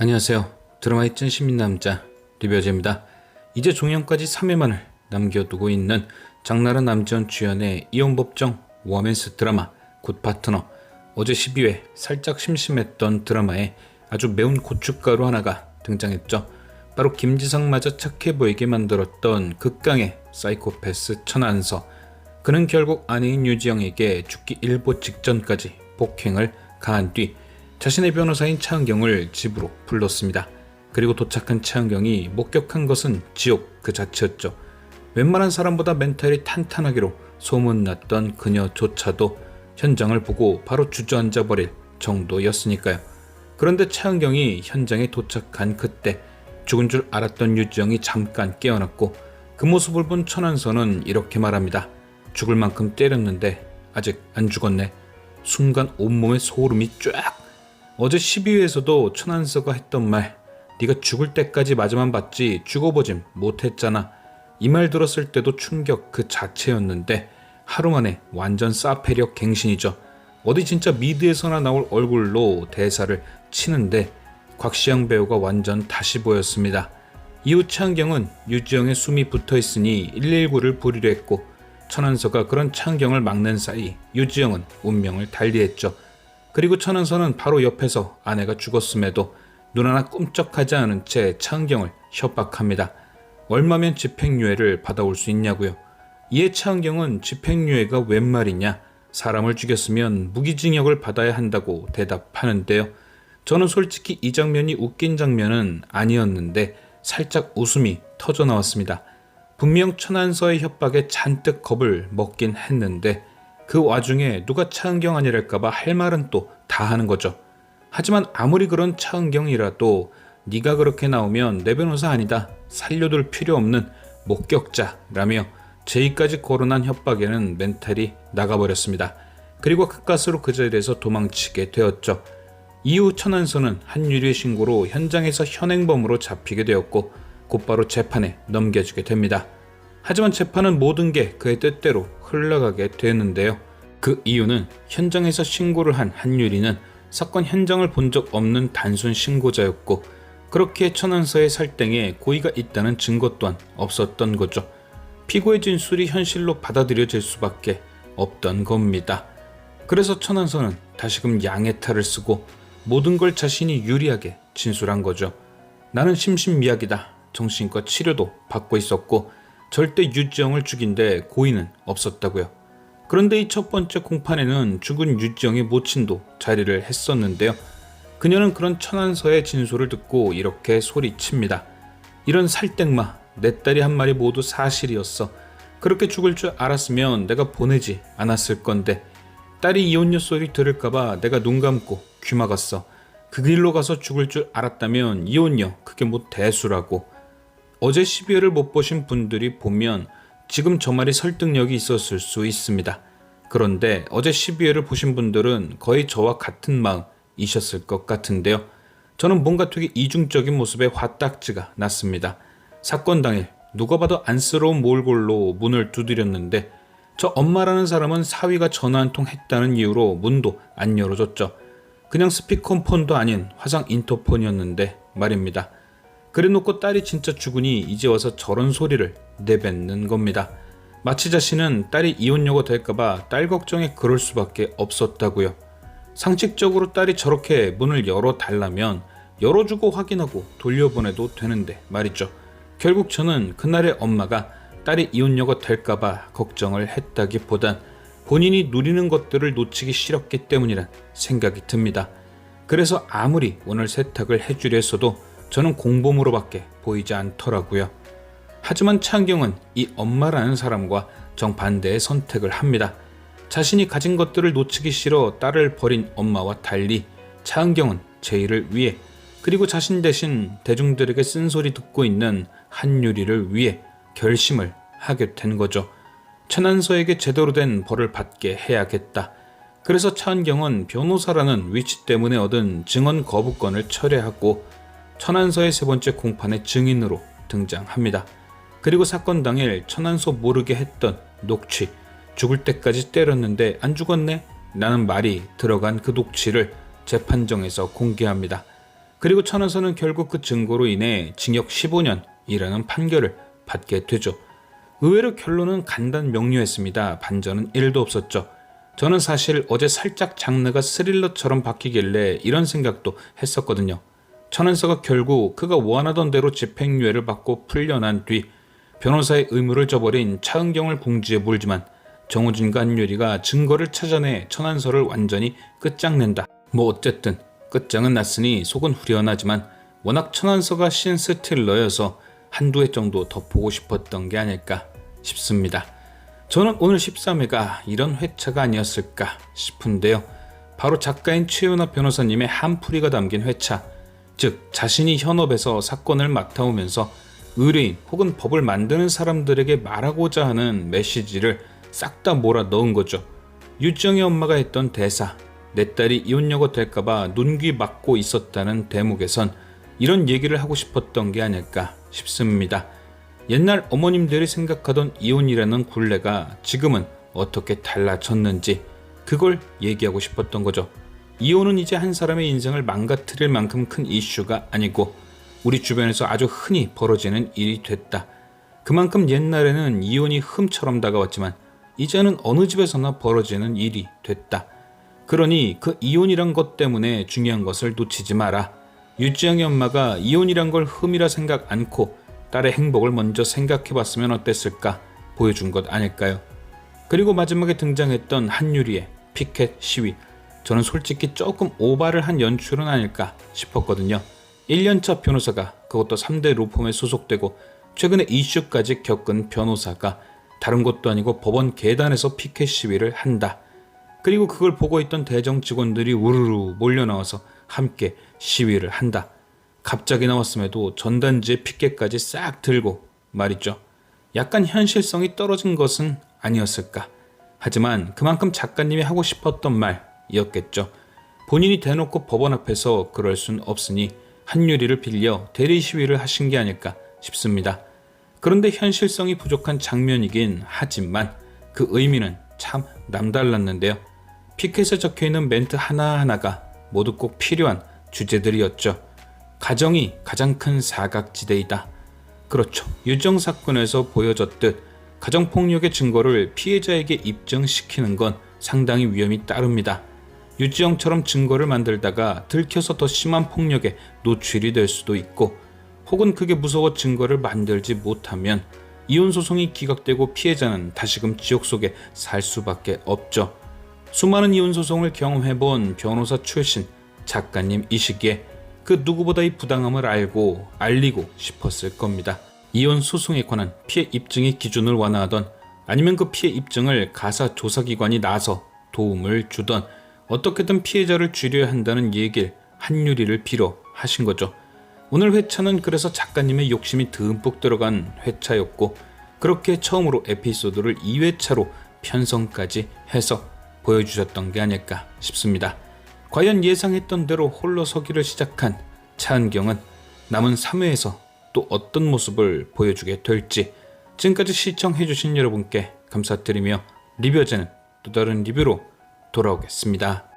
안녕하세요. 드라마 있전 시민남자 리뷰어즈입니다. 이제 종영까지 3회만을 남겨두고 있는 장나라 남지원 주연의 이혼법정 워맨스 드라마 굿파트너. 어제 12회 살짝 심심했던 드라마에 아주 매운 고춧가루 하나가 등장했죠. 바로 김지성마저 착해 보이게 만들었던 극강의 사이코패스 천안서. 그는 결국 아내인 유지영에게 죽기 일보 직전까지 폭행을 가한 뒤 자신의 변호사인 차은경을 집으로 불렀습니다. 그리고 도착한 차은경이 목격한 것은 지옥 그 자체였죠. 웬만한 사람보다 멘탈이 탄탄하기로 소문났던 그녀조차도 현장을 보고 바로 주저앉아 버릴 정도였으니까요. 그런데 차은경이 현장에 도착한 그때 죽은 줄 알았던 유지영이 잠깐 깨어났고 그 모습을 본 천안서는 이렇게 말합니다. 죽을 만큼 때렸는데 아직 안 죽었네. 순간 온몸에 소름이 쫙. 어제 12회에서도 천안서가 했던 말, 네가 죽을 때까지 맞아만 봤지 죽어보진 못했잖아. 이 말 들었을 때도 충격 그 자체였는데 하루 만에 완전 사페력 갱신이죠. 어디 진짜 미드에서나 나올 얼굴로 대사를 치는데 곽시영 배우가 완전 다시 보였습니다. 이후 차은경은 유지영의 숨이 붙어있으니 119를 부르려 했고 천안서가 그런 차은경을 막는 사이 유지영은 운명을 달리했죠. 그리고 천안서는 바로 옆에서 아내가 죽었음에도 눈 하나 꿈쩍하지 않은 채 차은경을 협박합니다. 얼마면 집행유예를 받아올 수 있냐고요. 이에 차은경은 집행유예가 웬 말이냐, 사람을 죽였으면 무기징역을 받아야 한다고 대답하는데요. 저는 솔직히 이 장면이 웃긴 장면은 아니었는데 살짝 웃음이 터져 나왔습니다. 분명 천안서의 협박에 잔뜩 겁을 먹긴 했는데 그 와중에 누가 차은경 아니랄까봐 할 말은 또 다 하는 거죠. 하지만 아무리 그런 차은경이라도 네가 그렇게 나오면 내 변호사 아니다, 살려둘 필요 없는 목격자라며 제의까지 거론한 협박에는 멘탈이 나가버렸습니다. 그리고 가까스로 그 자리에서 도망치게 되었죠. 이후 천안서는 한유리의 신고로 현장에서 현행범으로 잡히게 되었고 곧바로 재판에 넘겨지게 됩니다. 하지만 재판은 모든 게 그의 뜻대로 흘러가게 되는데요. 그 이유는 현장에서 신고를 한 한유리는 사건 현장을 본 적 없는 단순 신고자였고 그렇기에 천안서의 살땡에 고의가 있다는 증거 또한 없었던 거죠. 피고의 진술이 현실로 받아들여질 수밖에 없던 겁니다. 그래서 천안서는 다시금 양의 탈을 쓰고 모든 걸 자신이 유리하게 진술한 거죠. 나는 심신미약이다. 정신과 치료도 받고 있었고 절대 유지영을 죽인 데 고의는 없었다고요. 그런데 이 첫 번째 공판에는 죽은 유지영의 모친도 자리를 했었는데요. 그녀는 그런 천안서의 진술을 듣고 이렇게 소리칩니다. 이런 살땡마, 내 딸이 한 말이 모두 사실이었어. 그렇게 죽을 줄 알았으면 내가 보내지 않았을 건데 딸이 이혼녀 소리 들을까봐 내가 눈 감고 귀 막았어. 그 길로 가서 죽을 줄 알았다면 이혼녀 그게 뭐 대수라고. 어제 12회를 못 보신 분들이 보면 지금 저 말이 설득력이 있었을 수 있습니다. 그런데 어제 12회를 보신 분들은 거의 저와 같은 마음이셨을 것 같은데요. 저는 뭔가 되게 이중적인 모습에 화딱지가 났습니다. 사건 당일 누가 봐도 안쓰러운 몰골로 문을 두드렸는데 저 엄마라는 사람은 사위가 전화 한 통 했다는 이유로 문도 안 열어줬죠. 그냥 스피커폰도 아닌 화상 인터폰이었는데 말입니다. 그래놓고 딸이 진짜 죽으니 이제 와서 저런 소리를 내뱉는 겁니다. 마치 자신은 딸이 이혼녀가 될까봐 딸 걱정에 그럴 수밖에 없었다고요. 상식적으로 딸이 저렇게 문을 열어달라면 열어주고 확인하고 돌려보내도 되는데 말이죠. 결국 저는 그날의 엄마가 딸이 이혼녀가 될까봐 걱정을 했다기보단 본인이 누리는 것들을 놓치기 싫었기 때문이란 생각이 듭니다. 그래서 아무리 오늘 세탁을 해주려 했어도 저는 공범으로밖에 보이지 않더라고요. 하지만 차은경은 이 엄마라는 사람과 정반대의 선택을 합니다. 자신이 가진 것들을 놓치기 싫어 딸을 버린 엄마와 달리 차은경은 제의를 위해 그리고 자신 대신 대중들에게 쓴소리 듣고 있는 한유리를 위해 결심을 하게 된 거죠. 천안서에게 제대로 된 벌을 받게 해야겠다. 그래서 차은경은 변호사라는 위치 때문에 얻은 증언 거부권을 철회하고 천안서의 세 번째 공판의 증인으로 등장합니다. 그리고 사건 당일 천안서 모르게 했던 녹취, 죽을 때까지 때렸는데 안 죽었네? 라는 말이 들어간 그 녹취를 재판정에서 공개합니다. 그리고 천은서는 결국 그 증거로 인해 징역 15년이라는 판결을 받게 되죠. 의외로 결론은 간단 명료했습니다. 반전은 1도 없었죠. 저는 사실 어제 살짝 장르가 스릴러처럼 바뀌길래 이런 생각도 했었거든요. 천은서가 결국 그가 원하던 대로 집행유예를 받고 풀려난 뒤 변호사의 의무를 저버린 차은경을 궁지에 몰지만 정우진과 한유리가 증거를 찾아내 천은서를 완전히 끝장낸다. 뭐 어쨌든 끝장은 났으니 속은 후련하지만 워낙 천은서가 신스틸러여서 한두 회 정도 더 보고 싶었던 게 아닐까 싶습니다. 저는 오늘 13회가 이런 회차가 아니었을까 싶은데요. 바로 작가인 최윤아 변호사님의 한풀이가 담긴 회차, 즉 자신이 현업에서 사건을 맡아오면서 의뢰인 혹은 법을 만드는 사람들에게 말하고자 하는 메시지를 싹 다 몰아 넣은 거죠. 유정의 엄마가 했던 대사, 내 딸이 이혼녀가 될까봐 눈귀 막고 있었다는 대목에선 이런 얘기를 하고 싶었던 게 아닐까 싶습니다. 옛날 어머님들이 생각하던 이혼이라는 굴레가 지금은 어떻게 달라졌는지 그걸 얘기하고 싶었던 거죠. 이혼은 이제 한 사람의 인생을 망가뜨릴 만큼 큰 이슈가 아니고 우리 주변에서 아주 흔히 벌어지는 일이 됐다. 그만큼 옛날에는 이혼이 흠처럼 다가왔지만 이제는 어느 집에서나 벌어지는 일이 됐다. 그러니 그 이혼이란 것 때문에 중요한 것을 놓치지 마라. 유지영의 엄마가 이혼이란 걸 흠이라 생각 않고 딸의 행복을 먼저 생각해봤으면 어땠을까 보여준 것 아닐까요? 그리고 마지막에 등장했던 한유리의 피켓 시위, 저는 솔직히 조금 오바를 한 연출은 아닐까 싶었거든요. 1년차 변호사가, 그것도 3대 로펌에 소속되고 최근에 이슈까지 겪은 변호사가 다른 것도 아니고 법원 계단에서 피켓 시위를 한다. 그리고 그걸 보고 있던 대정 직원들이 우르르 몰려나와서 함께 시위를 한다. 갑자기 나왔음에도 전단지에 피켓까지 싹 들고 말이죠. 약간 현실성이 떨어진 것은 아니었을까. 하지만 그만큼 작가님이 하고 싶었던 말이었겠죠. 본인이 대놓고 법원 앞에서 그럴 순 없으니 한유리를 빌려 대리 시위를 하신 게 아닐까 싶습니다. 그런데 현실성이 부족한 장면이긴 하지만 그 의미는 참 남달랐는데요. 피켓에 적혀있는 멘트 하나하나가 모두 꼭 필요한 주제들이었죠. 가정이 가장 큰 사각지대이다. 그렇죠. 유정 사건에서 보여졌듯 가정폭력의 증거를 피해자에게 입증시키는 건 상당히 위험이 따릅니다. 유지영처럼 증거를 만들다가 들켜서 더 심한 폭력에 노출이 될 수도 있고, 혹은 그게 무서워 증거를 만들지 못하면 이혼 소송이 기각되고 피해자는 다시금 지옥 속에 살 수밖에 없죠. 수많은 이혼 소송을 경험해본 변호사 출신 작가님이시기에 그 누구보다 이 부당함을 알리고 싶었을 겁니다. 이혼 소송에 관한 피해 입증의 기준을 완화하던, 아니면 그 피해 입증을 가사 조사기관이 나서 도움을 주던, 어떻게든 피해자를 줄여야 한다는 얘기를 한유리를 빌어 하신 거죠. 오늘 회차는 그래서 작가님의 욕심이 듬뿍 들어간 회차였고, 그렇게 처음으로 에피소드를 2회차로 편성까지 해서 보여주셨던 게 아닐까 싶습니다. 과연 예상했던 대로 홀로 서기를 시작한 차은경은 남은 3회에서 또 어떤 모습을 보여주게 될지, 지금까지 시청해주신 여러분께 감사드리며 리뷰어제는 또 다른 리뷰로 돌아오겠습니다.